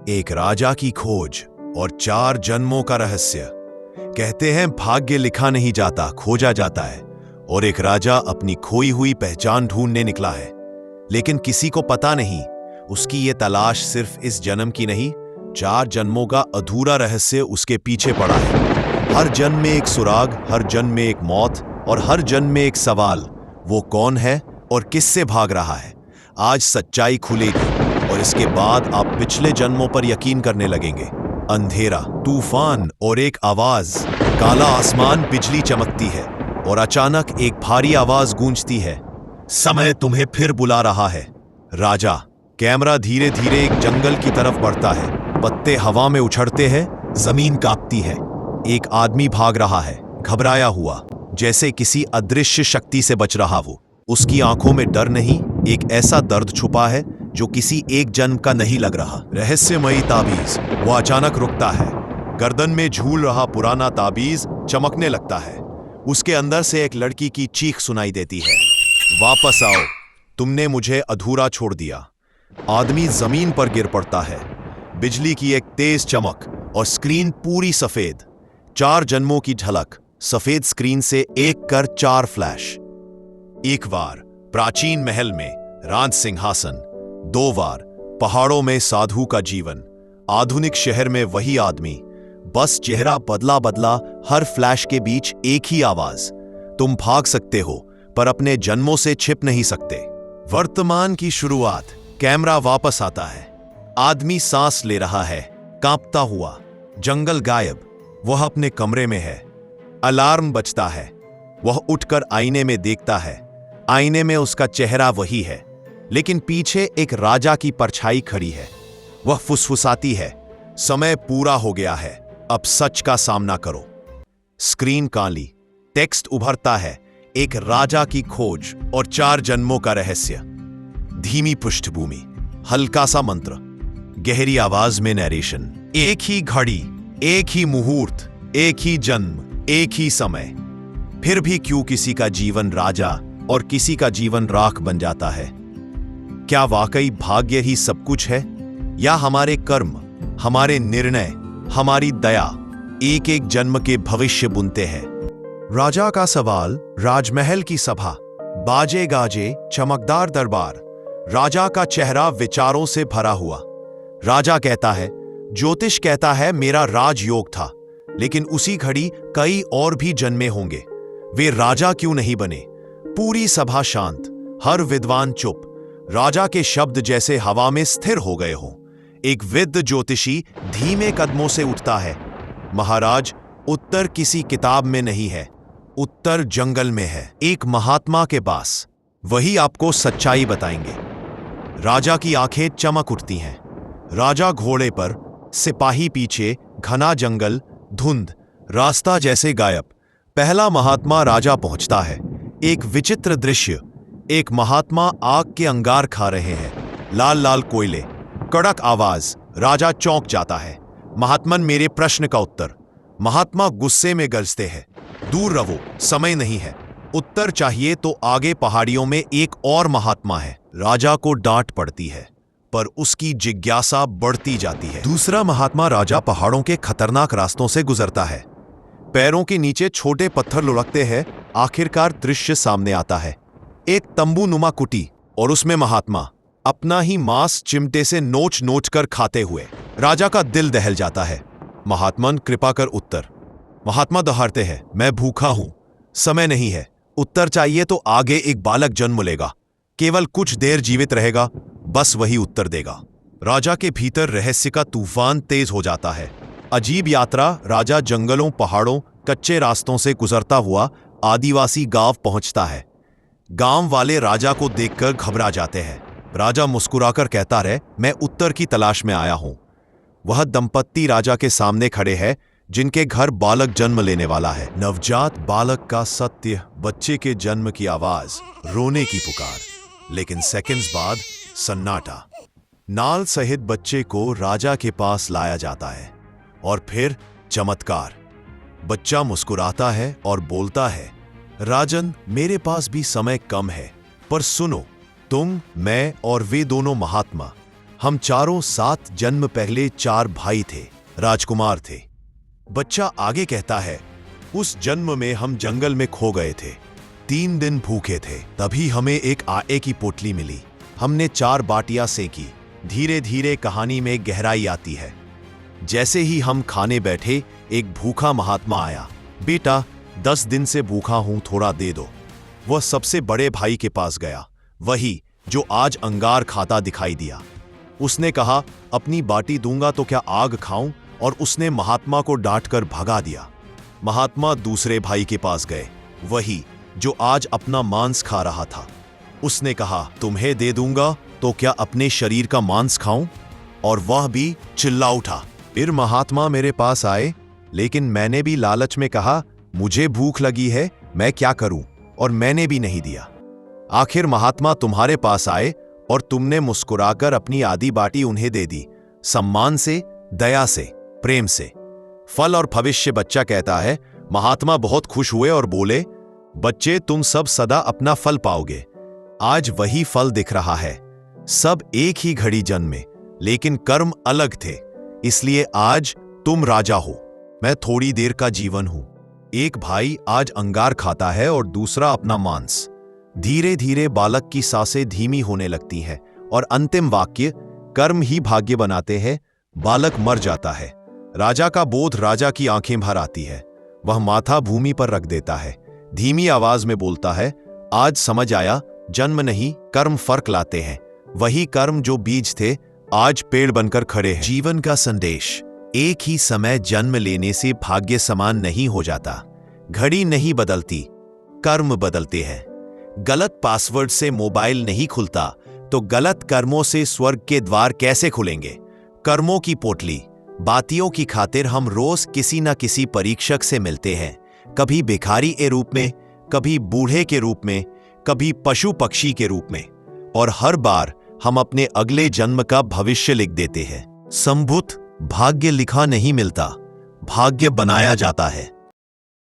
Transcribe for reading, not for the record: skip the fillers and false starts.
एक राजा की खोज और 4 जन्मों का रहस्य। कहते हैं भाग्य लिखा नहीं जाता, खोजा जाता है। और एक राजा अपनी खोई हुई पहचान ढूंढने निकला है, लेकिन किसी को पता नहीं उसकी ये तलाश सिर्फ इस जन्म की नहीं, 4 जन्मों का अधूरा रहस्य उसके पीछे पड़ा है। हर जन्म में एक सुराग, हर जन्म में एक मौत और हर जन्म में एक सवाल। वो कौन है और किससे भाग रहा है? आज सच्चाई खुलेगी और इसके बाद आप पिछले जन्मों पर यकीन करने लगेंगे। अंधेरा, तूफान और एक आवाज। काला आसमान, बिजली चमकती है और अचानक एक भारी आवाज गूंजती है, समय तुम्हें फिर बुला रहा है। राजा। कैमरा धीरे धीरे एक जंगल की तरफ बढ़ता है। पत्ते हवा में उछड़ते हैं, जमीन कांपती है। एक आदमी भाग रहा है, घबराया हुआ, जैसे किसी अदृश्य शक्ति से बच रहा वो। उसकी आंखों में डर नहीं, एक ऐसा दर्द छुपा है जो किसी एक जन्म का नहीं लग रहा। रहस्यमयी ताबीज। वो अचानक रुकता है। गर्दन में झूल रहा पुराना ताबीज चमकने लगता है। उसके अंदर से एक लड़की की चीख सुनाई देती है, वापस आओ, तुमने मुझे अधूरा छोड़ दिया। आदमी जमीन पर गिर पड़ता है। बिजली की एक तेज चमक और स्क्रीन पूरी सफेद। 4 जन्मों की झलक सफेद स्क्रीन से एक कर 4 फ्लैश। एक बार प्राचीन महल में राज सिंहासन, 2 बार पहाड़ों में साधु का जीवन, आधुनिक शहर में वही आदमी, बस चेहरा बदला बदला। हर फ्लैश के बीच एक ही आवाज, तुम भाग सकते हो पर अपने जन्मों से छिप नहीं सकते। वर्तमान की शुरुआत। कैमरा वापस आता है। आदमी सांस ले रहा है, कांपता हुआ। जंगल गायब, वह अपने कमरे में है। अलार्म बजता है। वह उठकर आईने में देखता है। आईने में उसका चेहरा वही है, लेकिन पीछे एक राजा की परछाई खड़ी है। वह फुसफुसाती है, समय पूरा हो गया है, अब सच का सामना करो। स्क्रीन काली, टेक्स्ट उभरता है, एक राजा की खोज और 4 जन्मों का रहस्य। धीमी पृष्ठभूमि, हल्का सा मंत्र, गहरी आवाज में नरेशन। एक ही घड़ी, एक ही मुहूर्त, एक ही जन्म, एक ही समय। फिर भी क्यों किसी का जीवन राजा और किसी का जीवन राख बन जाता है? क्या वाकई भाग्य ही सब कुछ है, या हमारे कर्म, हमारे निर्णय, हमारी दया एक एक जन्म के भविष्य बुनते हैं? राजा का सवाल। राजमहल की सभा, बाजे गाजे, चमकदार दरबार। राजा का चेहरा विचारों से भरा हुआ। राजा कहता है, ज्योतिष कहता है मेरा राजयोग था, लेकिन उसी घड़ी कई और भी जन्मे होंगे। वे राजा क्यों नहीं बने? पूरी सभा शांत, हर विद्वान चुप। राजा के शब्द जैसे हवा में स्थिर हो गए हों। एक वृद्ध ज्योतिषी धीमे कदमों से उठता है, महाराज, उत्तर किसी किताब में नहीं है, उत्तर जंगल में है, एक महात्मा के पास। वही आपको सच्चाई बताएंगे। राजा की आंखें चमक उठती हैं। राजा घोड़े पर, सिपाही पीछे, घना जंगल, धुंध, रास्ता जैसे गायब। पहला महात्मा राजा पहुंचता है। एक विचित्र दृश्य, एक महात्मा आग के अंगार खा रहे हैं, लाल लाल कोयले। कड़क आवाज, राजा चौंक जाता है। महात्मन, मेरे प्रश्न का उत्तर। महात्मा गुस्से में गरजते हैं, दूर रहो, समय नहीं है। उत्तर चाहिए तो आगे पहाड़ियों में एक और महात्मा है। राजा को डांट पड़ती है, पर उसकी जिज्ञासा बढ़ती जाती है। दूसरा महात्मा राजा पहाड़ों के खतरनाक रास्तों से गुजरता है। पैरों के नीचे छोटे पत्थर लुढ़कते हैं। आखिरकार दृश्य सामने आता है, एक तंबू नुमा कुटी और उसमें महात्मा अपना ही मांस चिमटे से नोच नोच कर खाते हुए। राजा का दिल दहल जाता है। महात्मन, कृपा कर उत्तर। महात्मा दोहराते हैं, मैं भूखा हूं, समय नहीं है। उत्तर चाहिए तो आगे एक बालक जन्म लेगा, केवल कुछ देर जीवित रहेगा, बस वही उत्तर देगा। राजा के भीतर रहस्य का तूफान तेज हो जाता है। अजीब यात्रा। राजा जंगलों, पहाड़ों, कच्चे रास्तों से गुजरता हुआ आदिवासी गांव पहुंचता है। गांव वाले राजा को देखकर घबरा जाते हैं। राजा मुस्कुराकर कहता है, मैं उत्तर की तलाश में आया हूं। वह दंपत्ति राजा के सामने खड़े हैं, जिनके घर बालक जन्म लेने वाला है। नवजात बालक का सत्य, बच्चे के जन्म की आवाज, रोने की पुकार। लेकिन सेकंड्स बाद सन्नाटा। नाल सहित बच्चे को राजा के पास लाया जाता है और फिर चमत्कार। बच्चा मुस्कुराता है और बोलता है, राजन, मेरे पास भी समय कम है, पर सुनो, तुम, मैं और वे दोनों महात्मा, हम चारों 7 जन्म पहले 4 भाई थे, राजकुमार थे। बच्चा आगे कहता है, उस जन्म में हम जंगल में खो गए थे, 3 दिन भूखे थे। तभी हमें एक आटे की पोटली मिली। हमने 4 बाटियां सेकी। धीरे धीरे कहानी में गहराई आती है। जैसे ही हम खाने बैठे, एक भूखा महात्मा आया। बेटा, 10 दिन से भूखा हूं, थोड़ा दे दो। वह सबसे बड़े भाई के पास गया, वही जो आज अंगार खाता दिखाई दिया। उसने कहा, अपनी बाटी दूंगा तो क्या आग खाऊं? और उसने महात्मा को डांटकर भगा दिया। महात्मा दूसरे भाई के पास गए, वही जो आज अपना मांस खा रहा था। उसने कहा, तुम्हें दे दूंगा तो क्या अपने शरीर का मांस खाऊं? और वह भी चिल्ला उठा। फिर महात्मा मेरे पास आए, लेकिन मैंने भी लालच में कहा, मुझे भूख लगी है, मैं क्या करूं? और मैंने भी नहीं दिया। आखिर महात्मा तुम्हारे पास आए और तुमने मुस्कुराकर अपनी आधी बाटी उन्हें दे दी, सम्मान से, दया से, प्रेम से। फल और भविष्य बच्चा कहता है, महात्मा बहुत खुश हुए और बोले, बच्चे, तुम सब सदा अपना फल पाओगे। आज वही फल दिख रहा है। सब एक ही घड़ी जन्मे, लेकिन कर्म अलग थे, इसलिए आज तुम राजा हो, मैं थोड़ी देर का जीवन हूं। एक भाई आज अंगार खाता है और दूसरा अपना मांस। धीरे धीरे बालक की सांसें धीमी होने लगती हैं और अंतिम वाक्य, कर्म ही भाग्य बनाते हैं, बालक मर जाता है। राजा का बोध, राजा की आंखें भर आती है। वह माथा भूमि पर रख देता है, धीमी आवाज में बोलता है, आज समझ आया, जन्म नहीं कर्म फर्क लाते हैं। वही कर्म जो बीज थे, आज पेड़ बनकर खड़े हैं। जीवन का संदेश, एक ही समय जन्म लेने से भाग्य समान नहीं हो जाता। घड़ी नहीं बदलती, कर्म बदलते हैं। गलत पासवर्ड से मोबाइल नहीं खुलता, तो गलत कर्मों से स्वर्ग के द्वार कैसे खुलेंगे? कर्मों की पोटली, बातियों की खातिर हम रोज किसी न किसी परीक्षक से मिलते हैं, कभी भिखारी के रूप में, कभी बूढ़े के रूप में, कभी पशु पक्षी के रूप में, और हर बार हम अपने अगले जन्म का भविष्य लिख देते हैं। संभुत भाग्य लिखा नहीं मिलता, भाग्य बनाया जाता है।